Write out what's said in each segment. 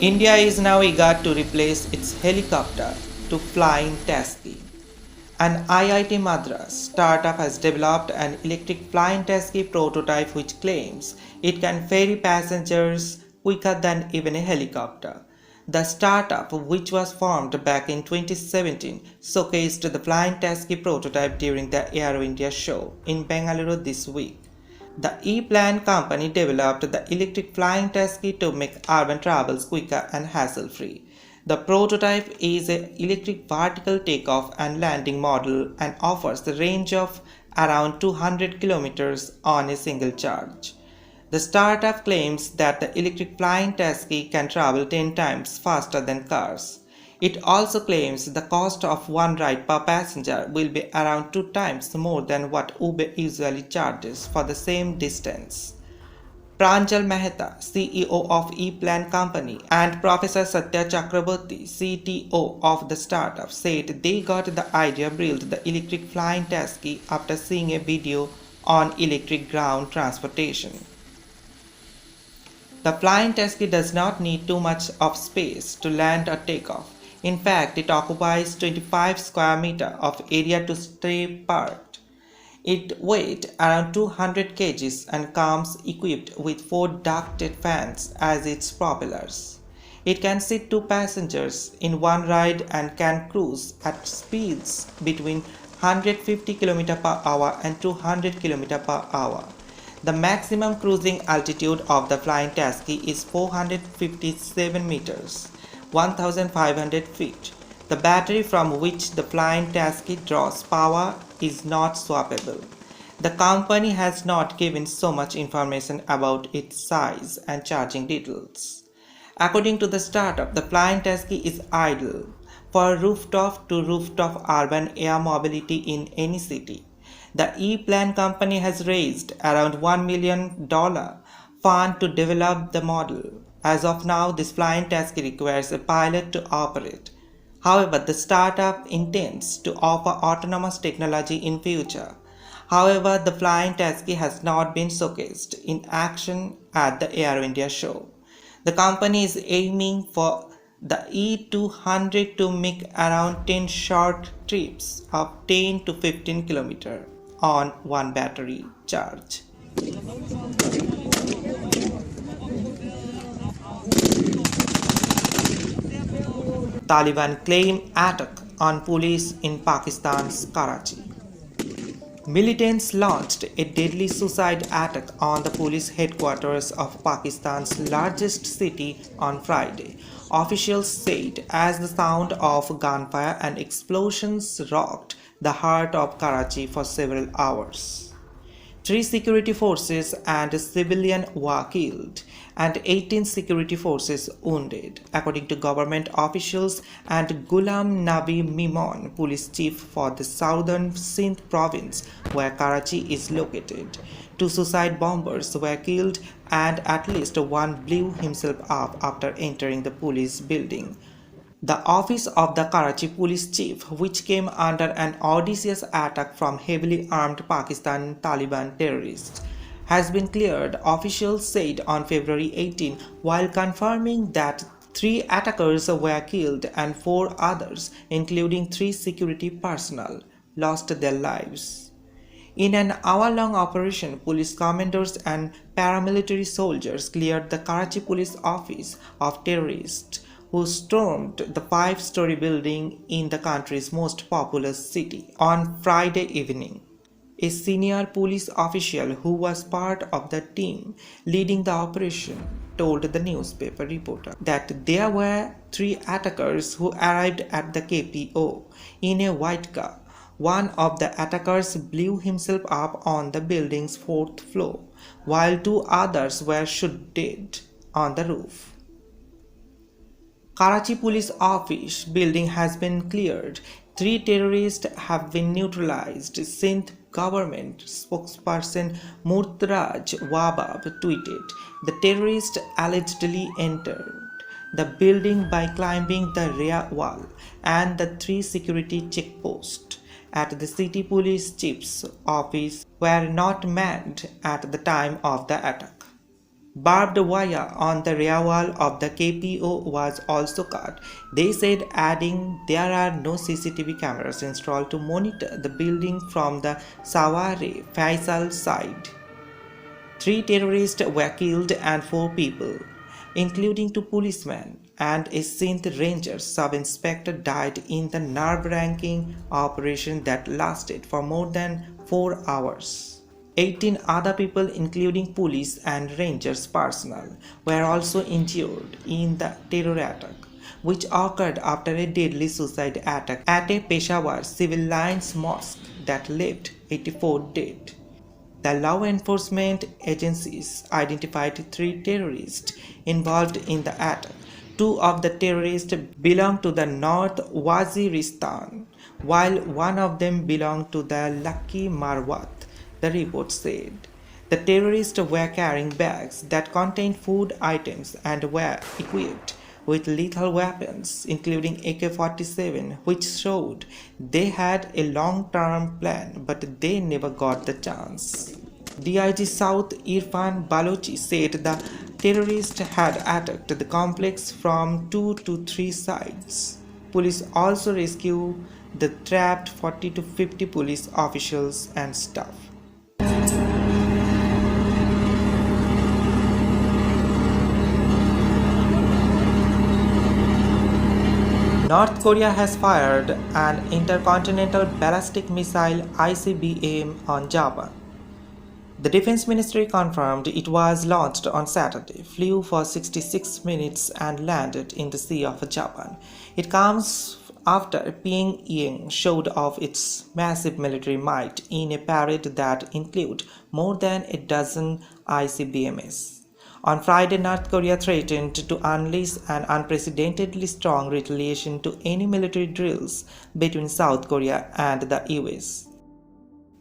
India is now eager to replace its helicopter to flying taxi. An IIT Madras startup has developed an electric flying taxi prototype which claims it can ferry passengers quicker than even a helicopter. The startup, which was formed back in 2017, showcased the flying taxi prototype during the Aero India show in Bengaluru this week. The E-Plan company developed the electric flying taxi to make urban travels quicker and hassle-free. The prototype is an electric vertical takeoff and landing model and offers a range of around 200 kilometers on a single charge. The startup claims that the electric flying taxi can travel 10 times faster than cars. It also claims the cost of one ride per passenger will be around 2 times more than what Uber usually charges for the same distance. Pranjal Mehta, CEO of E-Plan Company, and Professor Satya Chakraborty, CTO of the startup, said they got the idea built the electric flying taxi after seeing a video on electric ground transportation. The flying taxi does not need too much of space to land or take off. In fact, it occupies 25 square meters of area to stay parked. It weighs around 200 kgs and comes equipped with 4 ducted fans as its propellers. It can seat 2 passengers in one ride and can cruise at speeds between 150 km per hour and 200 km per hour. The maximum cruising altitude of the flying taxi is 457 meters, 1,500 feet. The battery from which the flying taxi draws power is not swappable. The company has not given so much information about its size and charging details. According to the startup, the flying taxi is ideal for rooftop-to-rooftop urban air mobility in any city. The E-Plan company has raised around $1 million fund to develop the model. As of now, this flying taxi requires a pilot to operate. However, the startup intends to offer autonomous technology in future. However, the flying taxi has not been showcased in action at the Aero India show. The company is aiming for the E200 to make around 10 short trips of 10 to 15 km on one battery charge. Taliban claim attack on police in Pakistan's Karachi. Militants launched a deadly suicide attack on the police headquarters of Pakistan's largest city on Friday, officials said, as the sound of gunfire and explosions rocked the heart of Karachi for several hours. 3 security forces and a civilian were killed and 18 security forces wounded, according to government officials and Ghulam Nabi Memon, police chief for the southern Sindh province where Karachi is located. 2 suicide bombers were killed and at least one blew himself up after entering the police building. The office of the Karachi police chief, which came under an audacious attack from heavily armed Pakistan Taliban terrorists, has been cleared, officials said on February 18, while confirming that 3 attackers were killed and 4 others, including 3 security personnel, lost their lives. In an hour-long operation, police commanders and paramilitary soldiers cleared the Karachi police office of terrorists who stormed the 5-story building in the country's most populous city on Friday evening. A senior police official who was part of the team leading the operation told the newspaper reporter that there were 3 attackers who arrived at the KPO in a white car. One of the attackers blew himself up on the building's 4th floor, while 2 others were shot dead on the roof. Karachi police office building has been cleared. 3 terrorists have been neutralized, Sindh government spokesperson Murtaraj Wabab tweeted. The terrorists allegedly entered the building by climbing the rear wall and the 3 security checkposts at the city police chief's office were not manned at the time of the attack. Barbed wire on the rear wall of the KPO was also cut, they said, adding there are no CCTV cameras installed to monitor the building from the Saware Faisal side. 3 terrorists were killed and 4 people, including 2 policemen and a Sindh Ranger sub-inspector, died in the nerve-wracking operation that lasted for more than 4 hours. 18 other people, including police and rangers personnel, were also injured in the terror attack, which occurred after a deadly suicide attack at a Peshawar civil lines mosque that left 84 dead. The law enforcement agencies identified 3 terrorists involved in the attack. 2 of the terrorists belonged to the North Waziristan, while one of them belonged to the Lucky Marwat, the report said. The terrorists were carrying bags that contained food items and were equipped with lethal weapons, including AK-47, which showed they had a long-term plan, but they never got the chance. DIG South Irfan Balochi said the terrorists had attacked the complex from 2 to 3 sides. Police also rescued the trapped 40 to 50 police officials and staff. North Korea has fired an intercontinental ballistic missile ICBM on Japan. The Defense Ministry confirmed it was launched on Saturday, flew for 66 minutes and landed in the Sea of Japan. It comes after Pyongyang showed off its massive military might in a parade that included more than a dozen ICBMs. On Friday, North Korea threatened to unleash an unprecedentedly strong retaliation to any military drills between South Korea and the US.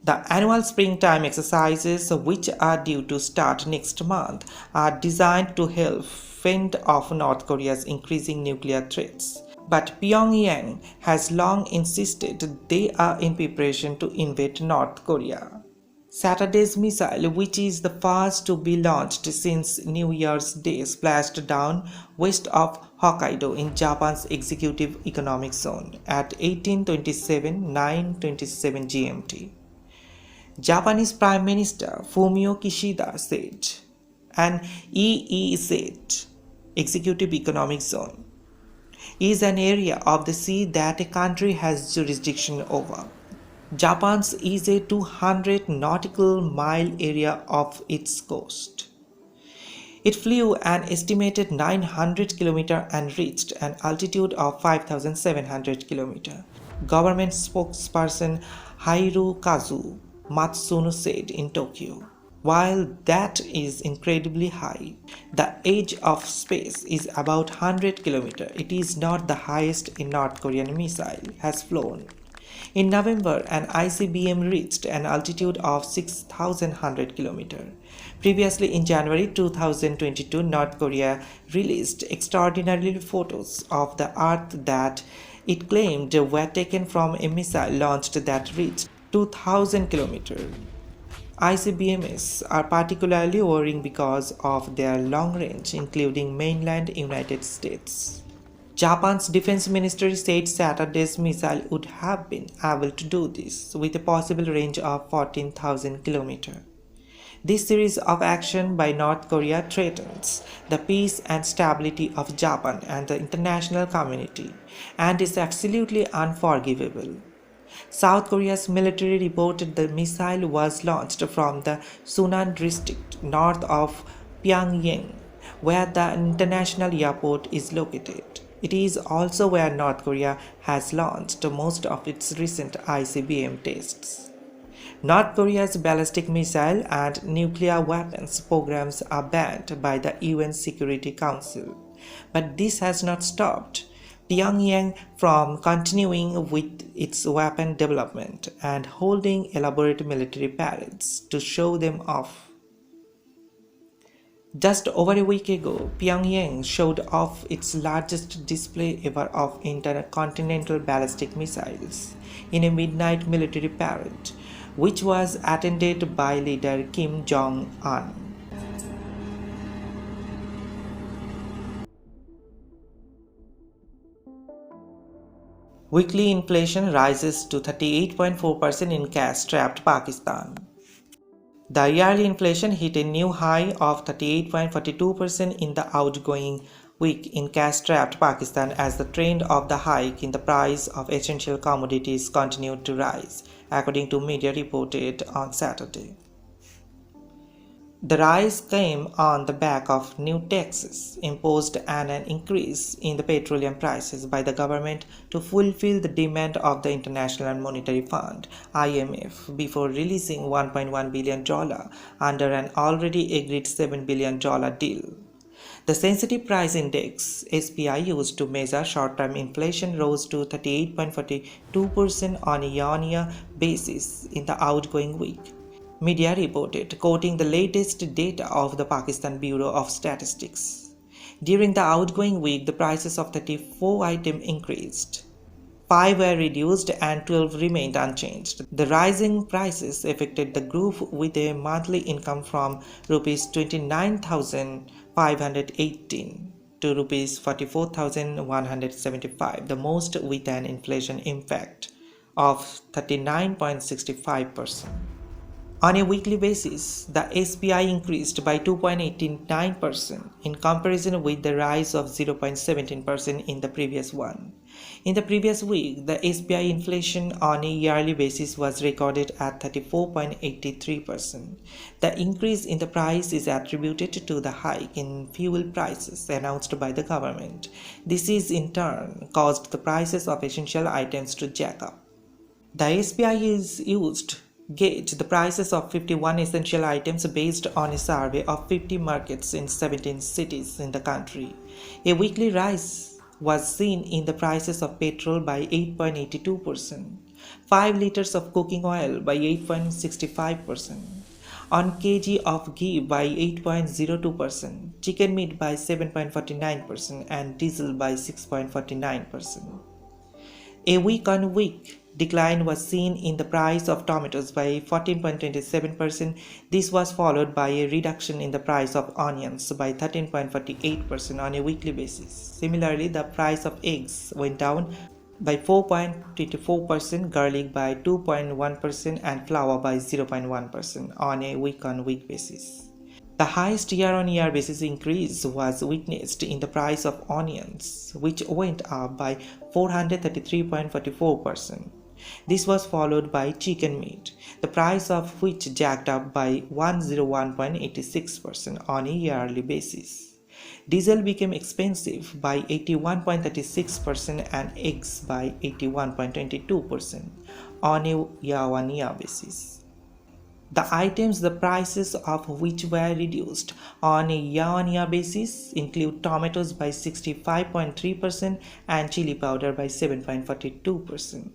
The annual springtime exercises, which are due to start next month, are designed to help fend off North Korea's increasing nuclear threats. But Pyongyang has long insisted they are in preparation to invade North Korea. Saturday's missile, which is the first to be launched since New Year's Day, splashed down west of Hokkaido in Japan's Executive Economic Zone at 9:27 GMT. Japanese Prime Minister Fumio Kishida said, an EEZ, Executive Economic Zone, is an area of the sea that a country has jurisdiction over. Japan's is a 200 nautical mile area of its coast. It flew an estimated 900 km and reached an altitude of 5,700 km. Government spokesperson Hirokazu Matsuno said in Tokyo. While that is incredibly high, the edge of space is about 100 km. It is not the highest a North Korean missile has flown. In November, an ICBM reached an altitude of 6,100 km. Previously, in January 2022, North Korea released extraordinary photos of the Earth that it claimed were taken from a missile launched that reached 2,000 km. ICBMs are particularly worrying because of their long range, including mainland United States. Japan's defense ministry said Saturday's missile would have been able to do this with a possible range of 14,000 km. This series of action by North Korea threatens the peace and stability of Japan and the international community and is absolutely unforgivable. South Korea's military reported the missile was launched from the Sunan district north of Pyongyang, where the international airport is located. It is also where North Korea has launched most of its recent ICBM tests. North Korea's ballistic missile and nuclear weapons programs are banned by the UN Security Council, but this has not stopped Pyongyang from continuing with its weapon development and holding elaborate military parades to show them off. Just over a week ago, Pyongyang showed off its largest display ever of intercontinental ballistic missiles in a midnight military parade, which was attended by leader Kim Jong-un. Weekly inflation rises to 38.4% in cash-strapped Pakistan. The yearly inflation hit a new high of 38.42% in the outgoing week in cash-strapped Pakistan as the trend of the hike in the price of essential commodities continued to rise, according to media reported on Saturday. The rise came on the back of new taxes imposed and an increase in the petroleum prices by the government to fulfill the demand of the International Monetary Fund (IMF) before releasing $1.1 billion under an already agreed $7 billion deal. The sensitive price index (SPI) used to measure short-term inflation rose to 38.42% on a year-on-year basis in the outgoing week. Media reported, quoting the latest data of the Pakistan Bureau of Statistics. During the outgoing week, the prices of 34 items increased. 5 were reduced and 12 remained unchanged. The rising prices affected the group with a monthly income from Rs 29,518 to Rs 44,175, the most with an inflation impact of 39.65%. On a weekly basis, the SPI increased by 2.89% in comparison with the rise of 0.17% in the previous one. In the previous week, the SPI inflation on a yearly basis was recorded at 34.83%. The increase in the price is attributed to the hike in fuel prices announced by the government. This is in turn caused the prices of essential items to jack up. The SPI is used gauge the prices of 51 essential items based on a survey of 50 markets in 17 cities in the country. A weekly rise was seen in the prices of petrol by 8.82%, 5 liters of cooking oil by 8.65%, on kg of ghee by 8.02%, chicken meat by 7.49%, and diesel by 6.49%. A week-on-week decline was seen in the price of tomatoes by 14.27%. This was followed by a reduction in the price of onions by 13.48% on a weekly basis. Similarly, the price of eggs went down by 4.24%, garlic by 2.1%, and flour by 0.1% on a week-on-week basis. The highest year-on-year basis increase was witnessed in the price of onions, which went up by 433.44%. This was followed by chicken meat, the price of which jacked up by 101.86% on a yearly basis. Diesel became expensive by 81.36% and eggs by 81.22% on a year-on-year basis. The items the prices of which were reduced on a year-on-year basis include tomatoes by 65.3% and chili powder by 7.42%.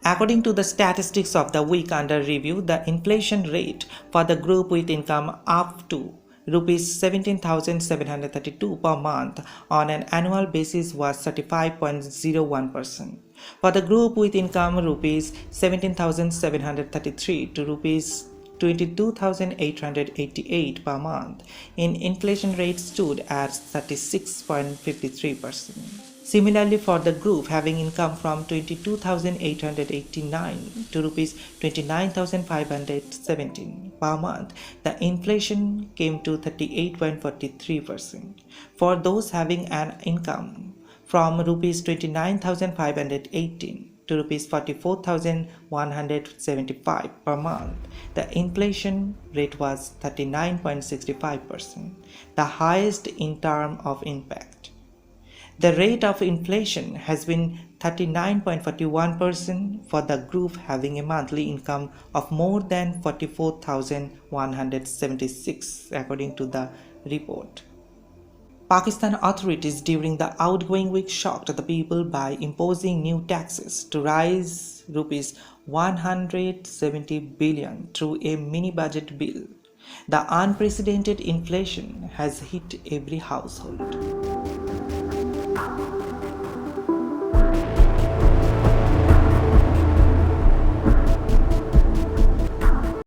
According to the statistics of the week under review, the inflation rate for the group with income up to Rs 17,732 per month on an annual basis was 35.01%. For the group with income Rs 17,733 to Rs 22,888 per month in inflation rate stood at 36.53%. Similarly, for the group having income from 22,889 to Rs 29,517 per month, the inflation came to 38.43%. For those having an income from Rs 29,518 to Rs 44,175 per month, the inflation rate was 39.65%, the highest in terms of impact. The rate of inflation has been 39.41% for the group having a monthly income of more than 44,176, according to the report. Pakistan authorities during the outgoing week shocked the people by imposing new taxes to raise Rs 170 billion through a mini-budget bill. The unprecedented inflation has hit every household.